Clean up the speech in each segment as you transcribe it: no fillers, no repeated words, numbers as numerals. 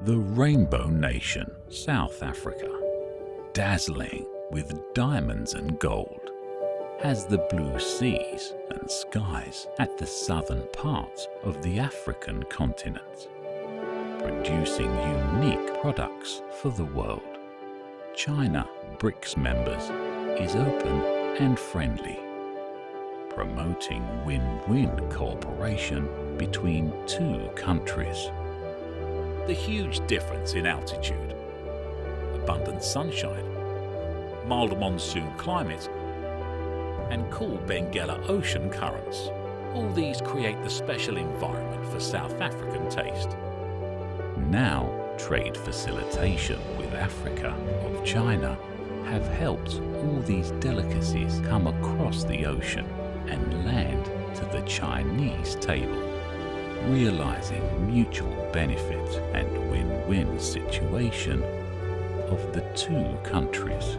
The Rainbow Nation, South Africa, dazzling with diamonds and gold, has the blue seas and skies at the southern part of the African continent, producing unique products for the world. China, BRICS members, is open and friendly, promoting win-win cooperation between two countries. The huge difference in altitude, abundant sunshine, mild monsoon climate, and cool Benguela ocean currents. All these create the special environment for South African taste. Now, trade facilitation with Africa of China have helped all these delicacies come across the ocean and land to the Chinese table, realizing mutual benefit and win-win situation of the two countries.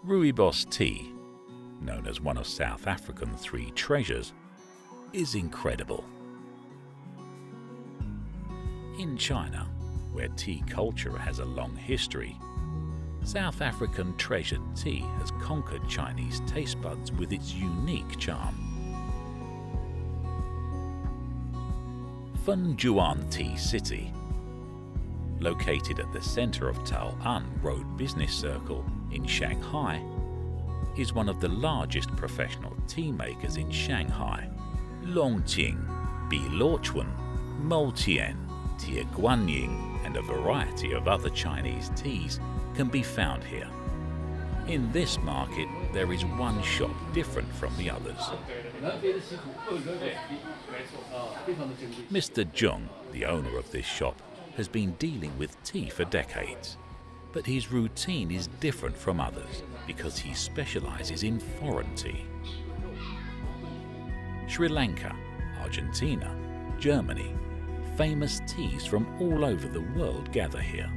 Rooibos tea, known as one of South African's three treasures, is incredible. In China, where tea culture has a long history, South African treasured tea has conquered Chinese taste buds with its unique charm. Fenjuan Tea City, located at the center of Tao An Road Business Circle in Shanghai, is one of the largest professional tea makers in Shanghai. Longqing, Biluochuan, Moutian, Tie Guanying, and a variety of other Chinese teas can be found here. In this market, there is one shop different from the others. Mr. Zheng, the owner of this shop, has been dealing with tea for decades, but his routine is different from others because he specializes in foreign tea. Sri Lanka, Argentina, Germany, famous teas from all over the world gather here.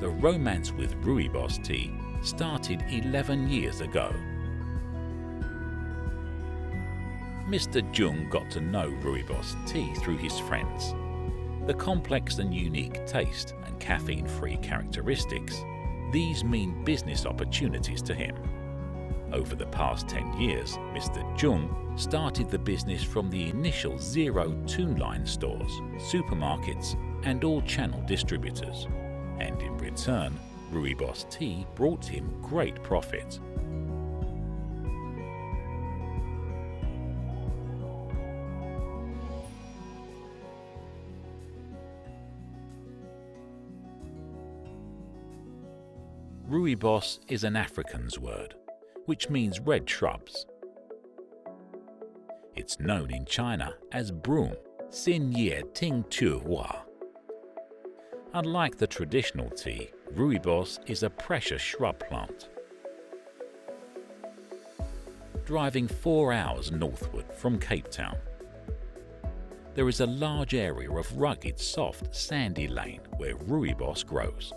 The romance with Rooibos tea started 11 years ago. Mr. Zheng got to know Rooibos tea through his friends. The complex and unique taste and caffeine-free characteristics, these mean business opportunities to him. Over the past 10 years, Mr. Zheng started the business from the initial 0 two-line stores, supermarkets, and all-channel distributors. And in return, Rooibos tea brought him great profit. Rooibos is an Afrikaans word, which means red shrubs. It's known in China as broom, Xin Ye Ting Tu Hua. Unlike the traditional tea, Rooibos is a precious shrub plant. Driving 4 hours northward from Cape Town, there is a large area of rugged, soft, sandy lane where Rooibos grows.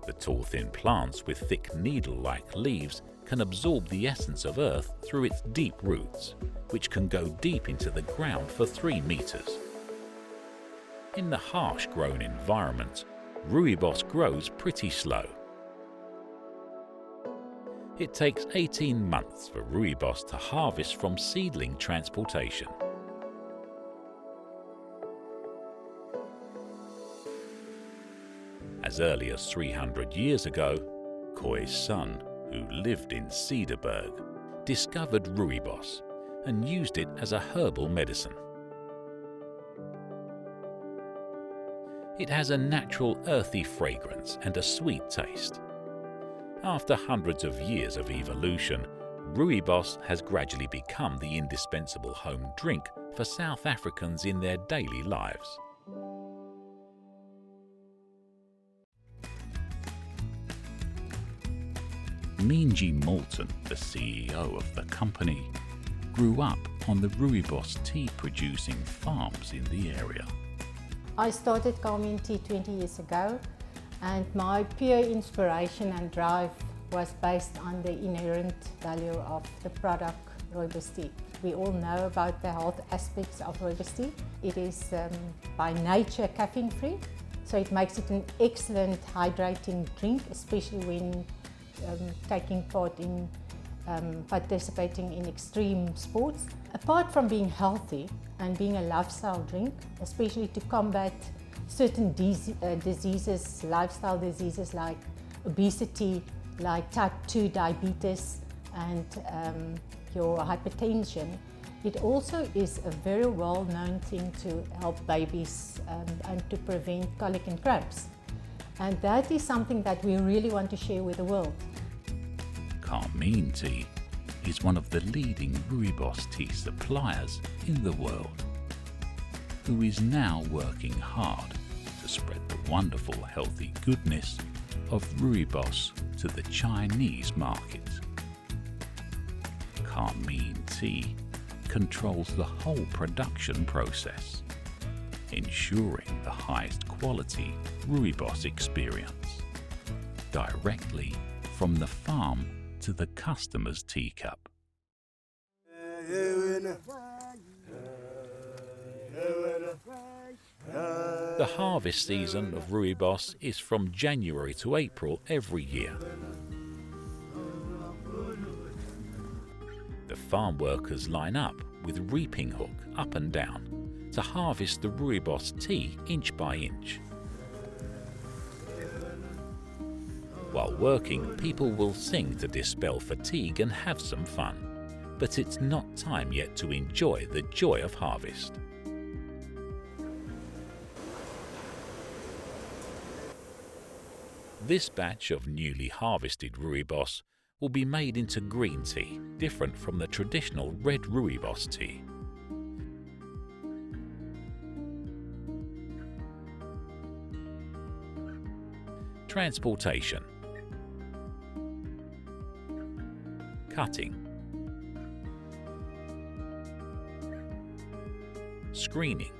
The tall, thin plants with thick needle-like leaves can absorb the essence of earth through its deep roots, which can go deep into the ground for 3 meters. In the harsh grown environment, Rooibos grows pretty slow. It takes 18 months for Rooibos to harvest from seedling transportation. As early as 300 years ago, Khoi's son, who lived in Cederberg, discovered Rooibos and used it as a herbal medicine. It has a natural earthy fragrance and a sweet taste. After hundreds of years of evolution, Rooibos has gradually become the indispensable home drink for South Africans in their daily lives. Minji Moulton, the CEO of the company, grew up on the Rooibos tea producing farms in the area. I started Calming Tea 20 years ago. And my pure inspiration and drive was based on the inherent value of the product Rooibos tea. We all know about the health aspects of Rooibos tea. It is by nature caffeine free, so it makes it an excellent hydrating drink, especially when taking part in participating in extreme sports. Apart from being healthy and being a lifestyle drink, especially to combat certain diseases, lifestyle diseases like obesity, like type 2 diabetes and your hypertension, it also is a very well-known thing to help babies and to prevent colic and cramps. And that is something that we really want to share with the world. Carmine Tea is one of the leading Rooibos tea suppliers in the world, who is now working hard to spread the wonderful healthy goodness of Rooibos to the Chinese market. Carmine Tea controls the whole production process, ensuring the highest quality Rooibos experience, directly from the farm to the customer's teacup. The harvest season of Rooibos is from January to April every year. The farm workers line up with reaping hook up and down to harvest the Rooibos tea inch by inch. While working, people will sing to dispel fatigue and have some fun, but it's not time yet to enjoy the joy of harvest. This batch of newly harvested Rooibos will be made into green tea, different from the traditional red Rooibos tea. Transportation, cutting, screening.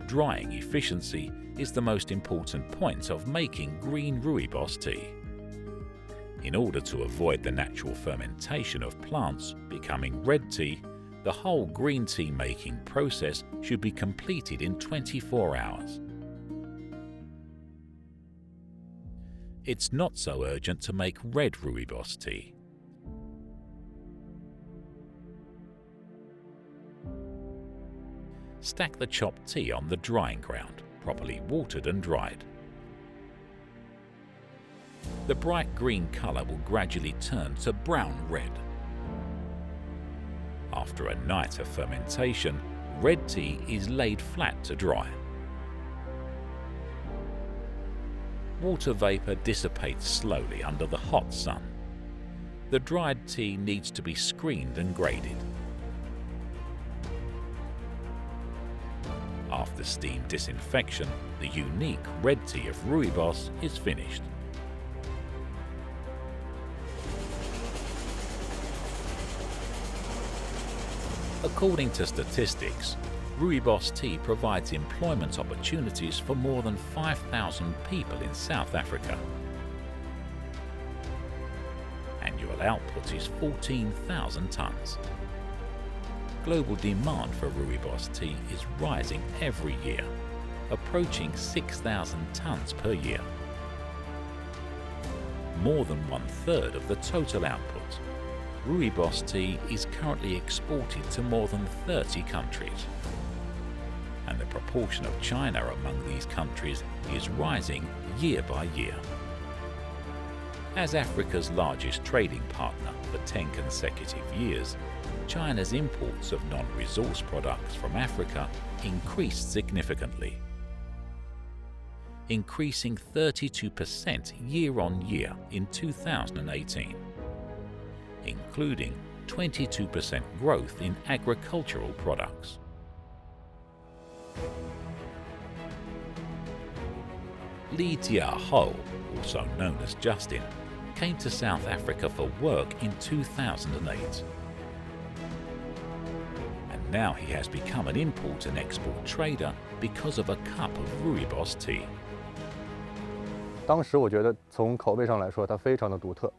Drying efficiency is the most important point of making green Rooibos tea. In order to avoid the natural fermentation of plants becoming red tea, the whole green tea making process should be completed in 24 hours. It's not so urgent to make red Rooibos tea. Stack the chopped tea on the drying ground, properly watered and dried. The bright green colour will gradually turn to brown red. After a night of fermentation, red tea is laid flat to dry. Water vapour dissipates slowly under the hot sun. The dried tea needs to be screened and graded. After steam disinfection, the unique red tea of Rooibos is finished. According to statistics, Rooibos tea provides employment opportunities for more than 5,000 people in South Africa. Annual output is 14,000 tonnes. Global demand for Rooibos tea is rising every year, approaching 6,000 tonnes per year. More than 1/3 of the total output, Rooibos tea is currently exported to more than 30 countries. And the proportion of China among these countries is rising year by year. As Africa's largest trading partner for 10 consecutive years, China's imports of non-resource products from Africa increased significantly, increasing 32% year-on-year in 2018, including 22% growth in agricultural products. Li Jiaho, also known as Justin, came to South Africa for work in 2008. And Now he has become an import and export trader because of a cup of Rooibos tea. 当时我觉得从口味上来说，它非常的独特，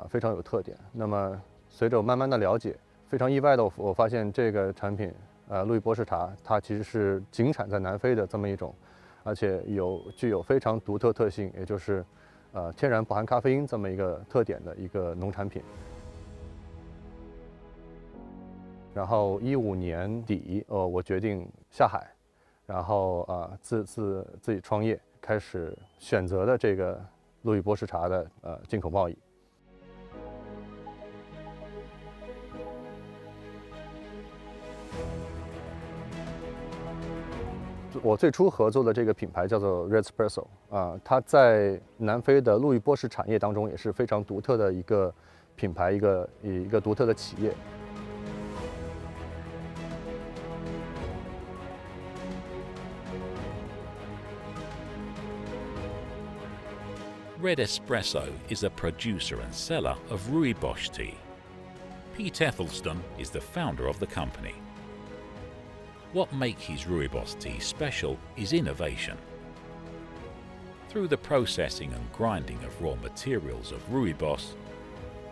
非常有特点。那么随着我慢慢的了解，非常意外的我发现这个产品，路易波士茶，它其实是仅产在南非的这么一种，而且具有非常独特特性，也就是天然不含咖啡因这么一个特点的一个农产品。然后15年底，我决定下海，然后自己创业。 开始选择了这个路易波士茶的进口贸易。我最初合作的这个品牌叫做 Red Espresso 它在南非的路易波士产业当中也是非常独特的一个品牌，一个独特的企业。 Red Espresso is a producer and seller of Rooibos tea. Pete Ethelston is the founder of the company. What makes his Rooibos tea special is innovation. Through the processing and grinding of raw materials of Rooibos,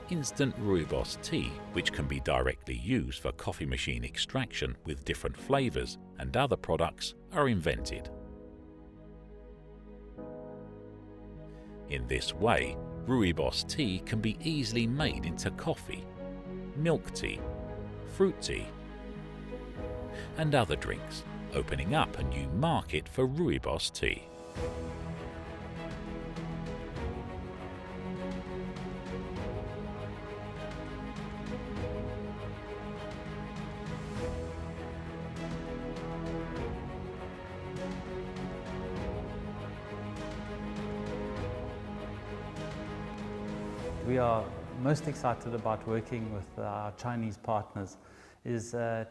instant Rooibos tea, which can be directly used for coffee machine extraction with different flavors and other products, are invented. In this way, Rooibos tea can be easily made into coffee, milk tea, fruit tea, and other drinks, opening up a new market for Rooibos tea. We are most excited about working with our Chinese partners.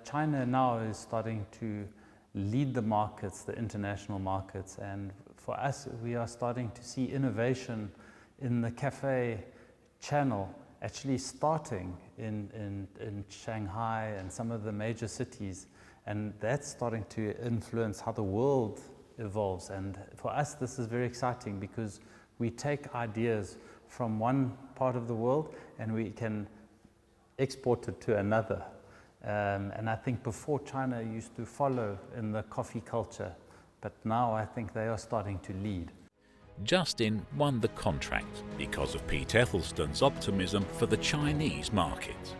China now is starting to lead the markets, the international markets, and for us we are starting to see innovation in the cafe channel actually starting in Shanghai and some of the major cities, and that's starting to influence how the world evolves. And for us this is very exciting because we take ideas from one part of the world and we can export it to another. And I think before China used to follow in the coffee culture, but now I think they are starting to lead. Justin won the contract because of Pete Ethelston's optimism for the Chinese market.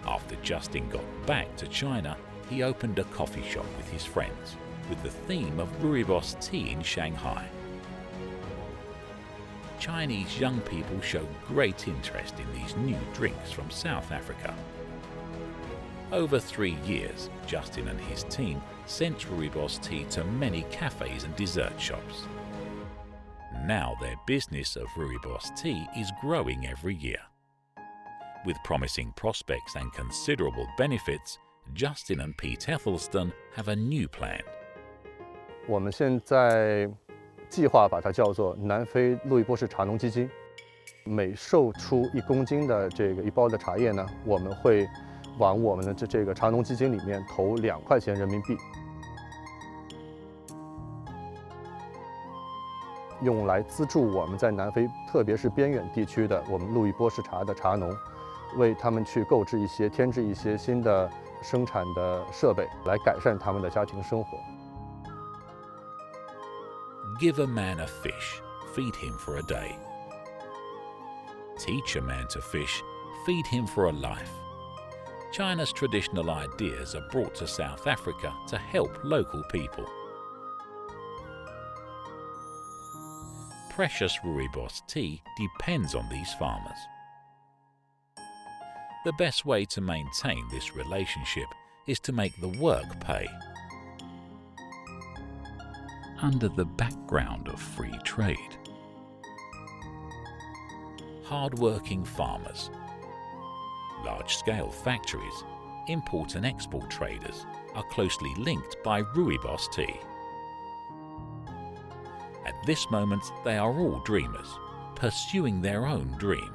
After Justin got back to China, he opened a coffee shop with his friends with the theme of Rooibos tea in Shanghai. Chinese young people show great interest in these new drinks from South Africa. Over 3 years, Justin and his team sent Rooibos tea to many cafes and dessert shops. Now their business of Rooibos tea is growing every year. With promising prospects and considerable benefits, Justin and Pete Ethelston have a new plan. 我们现在 计划把它叫做南非路易波士茶农基金，每售出1公斤的一包的茶叶呢，我们会往我们的这个茶农基金里面投2块钱人民币，用来资助我们在南非，特别是边远地区的我们路易波士茶的茶农，为他们去添置一些新的生产的设备，来改善他们的家庭生活。 Give a man a fish, feed him for a day. Teach a man to fish, feed him for a life. China's traditional ideas are brought to South Africa to help local people. Precious Rooibos tea depends on these farmers. The best way to maintain this relationship is to make the work pay. Under the background of free trade, hard-working farmers, large-scale factories, import and export traders are closely linked by Rooibos tea. At this moment, they are all dreamers, pursuing their own dream.